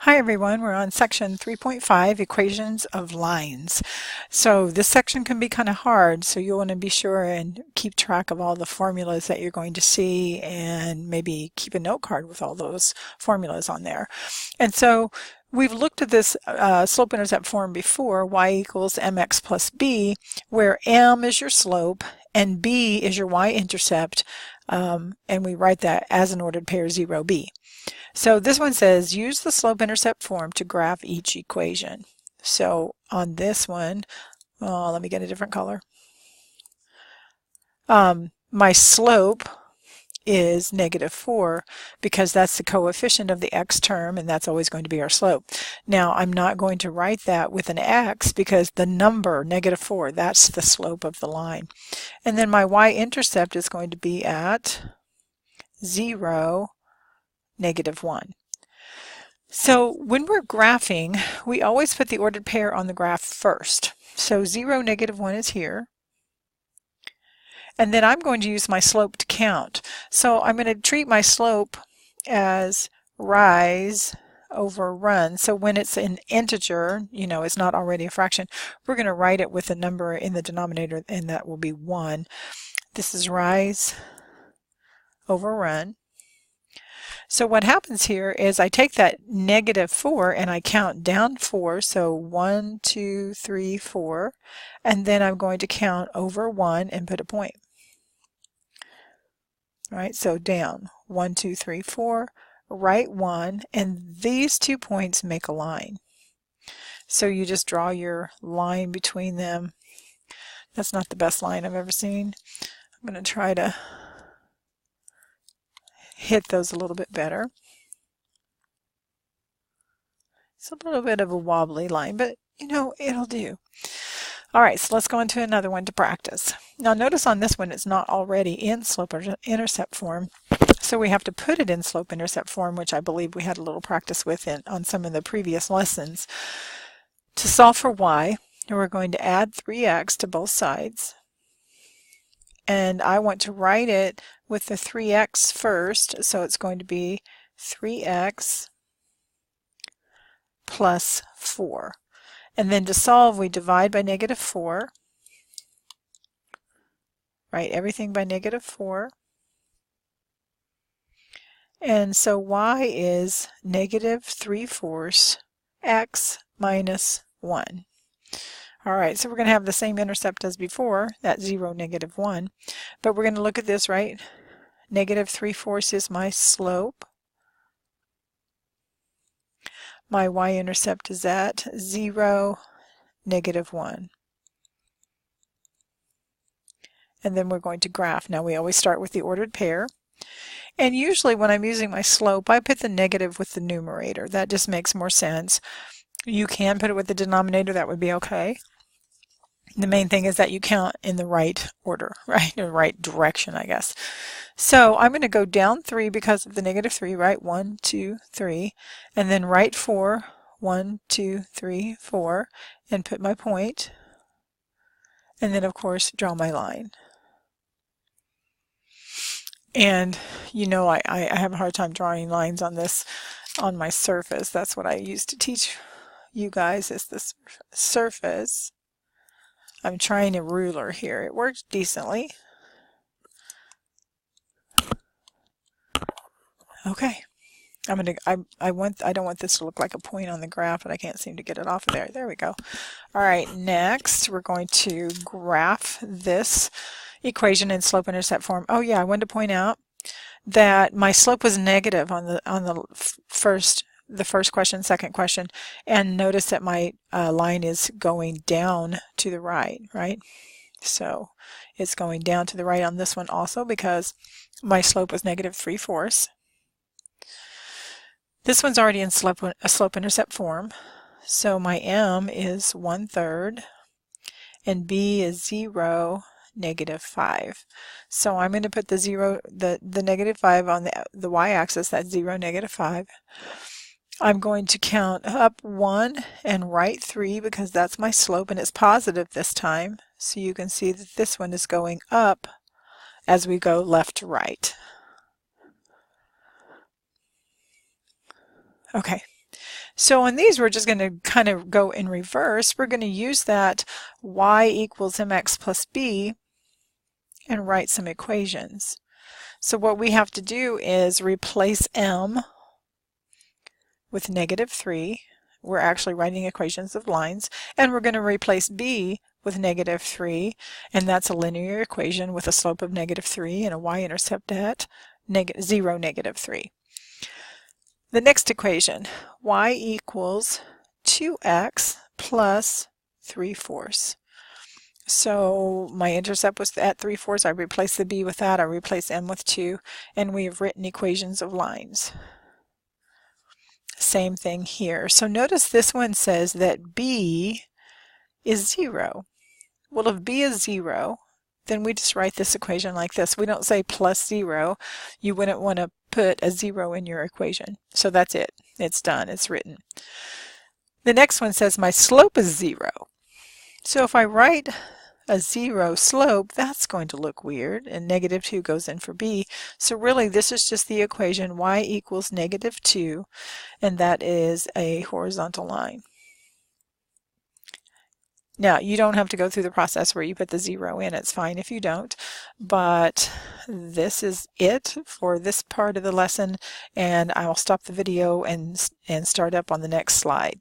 Hi everyone, we're on section 3.5, equations of lines. So this section can be kind of hard, so you'll want to be sure and keep track of all the formulas that you're going to see and maybe keep a note card with all those formulas on there. And so we've looked at this slope-intercept form before, y equals mx plus b, where m is your slope and b is your y-intercept, and we write that as an ordered pair 0b. So this one says use the slope-intercept form to graph each equation. So on this one, let me get a different color. My slope is -4 because that's the coefficient of the x term, and that's always going to be our slope. Now I'm not going to write that with an x because the number -4, that's the slope of the line. And then my y-intercept is going to be at 0, -1. So when we're graphing, we always put the ordered pair on the graph first. So 0, -1 is here. And then I'm going to use my slope to count. So I'm going to treat my slope as rise over run. So when it's an integer, it's not already a fraction, we're going to write it with a number in the denominator, and that will be 1. This is rise over run. So what happens here is I take that -4 and I count down 4, so 1, 2, 3, 4, and then I'm going to count over 1 and put a point. All right, so down 1, 2, 3, 4, right 1, and these 2 points make a line. So you just draw your line between them. That's not the best line I've ever seen. I'm going to try to hit those a little bit better. It's a little bit of a wobbly line, but it'll do. All right, so let's go into another one to practice. Now notice on this one it's not already in slope-intercept form, so we have to put it in slope-intercept form, which I believe we had a little practice with on some of the previous lessons. To solve for y, we're going to add 3x to both sides. And I want to write it with the 3x first, so it's going to be 3x plus 4. And then to solve, we divide by -4. Write everything by -4. And so y is -3/4 x minus 1. All right, so we're going to have the same intercept as before, that 0, -1. But we're going to look at this, right? -3/4 is my slope. My y-intercept is at 0, -1. And then we're going to graph. Now we always start with the ordered pair. And usually when I'm using my slope, I put the negative with the numerator. That just makes more sense. You can put it with the denominator, that would be okay. The main thing is that you count in the right order, right? In the right direction, I guess. So I'm going to go down 3 because of the -3, right? 1, 2, 3, and then right 4, 1, 2, 3, 4, and put my point, and then of course draw my line. And I have a hard time drawing lines on this, on my surface. That's what I used to teach you guys, is this surface. I'm trying a ruler here. It works decently. Okay. I don't want this to look like a point on the graph, but I can't seem to get it off of there. There we go. All right, next we're going to graph this equation in slope-intercept form. Oh yeah, I wanted to point out that my slope was negative on the first question, second question, and notice that my line is going down to the right, right? So it's going down to the right on this one also because my slope was -3/4. This one's already in slope-intercept form, so my m is 1/3 and b is 0, -5. So I'm going to put the -5 on the y-axis, that's 0, -5. I'm going to count up 1 and right 3 because that's my slope and it's positive this time. So you can see that this one is going up as we go left to right. Okay, So on these, we're just going to kind of go in reverse. We're going to use that y equals mx plus b and write some equations. So what we have to do is replace m with -3. We're actually writing equations of lines, and we're going to replace b with -3, and that's a linear equation with a slope of -3 and a y-intercept at 0, -3. The next equation, y equals 2x plus 3/4. So my intercept was at 3/4. I replaced the b with that. I replaced m with 2, and we have written equations of lines. Same thing here. So notice this one says that b is 0. Well, if b is 0, then we just write this equation like this. We don't say plus 0. You wouldn't want to put a 0 in your equation. So that's it. It's done. It's written. The next one says my slope is 0. So if I write a 0 slope, that's going to look weird, and -2 goes in for b. So really this is just the equation y equals -2, and that is a horizontal line. Now, you don't have to go through the process where you put the 0 in. It's fine if you don't. But this is it for this part of the lesson, and I'll stop the video and start up on the next slide.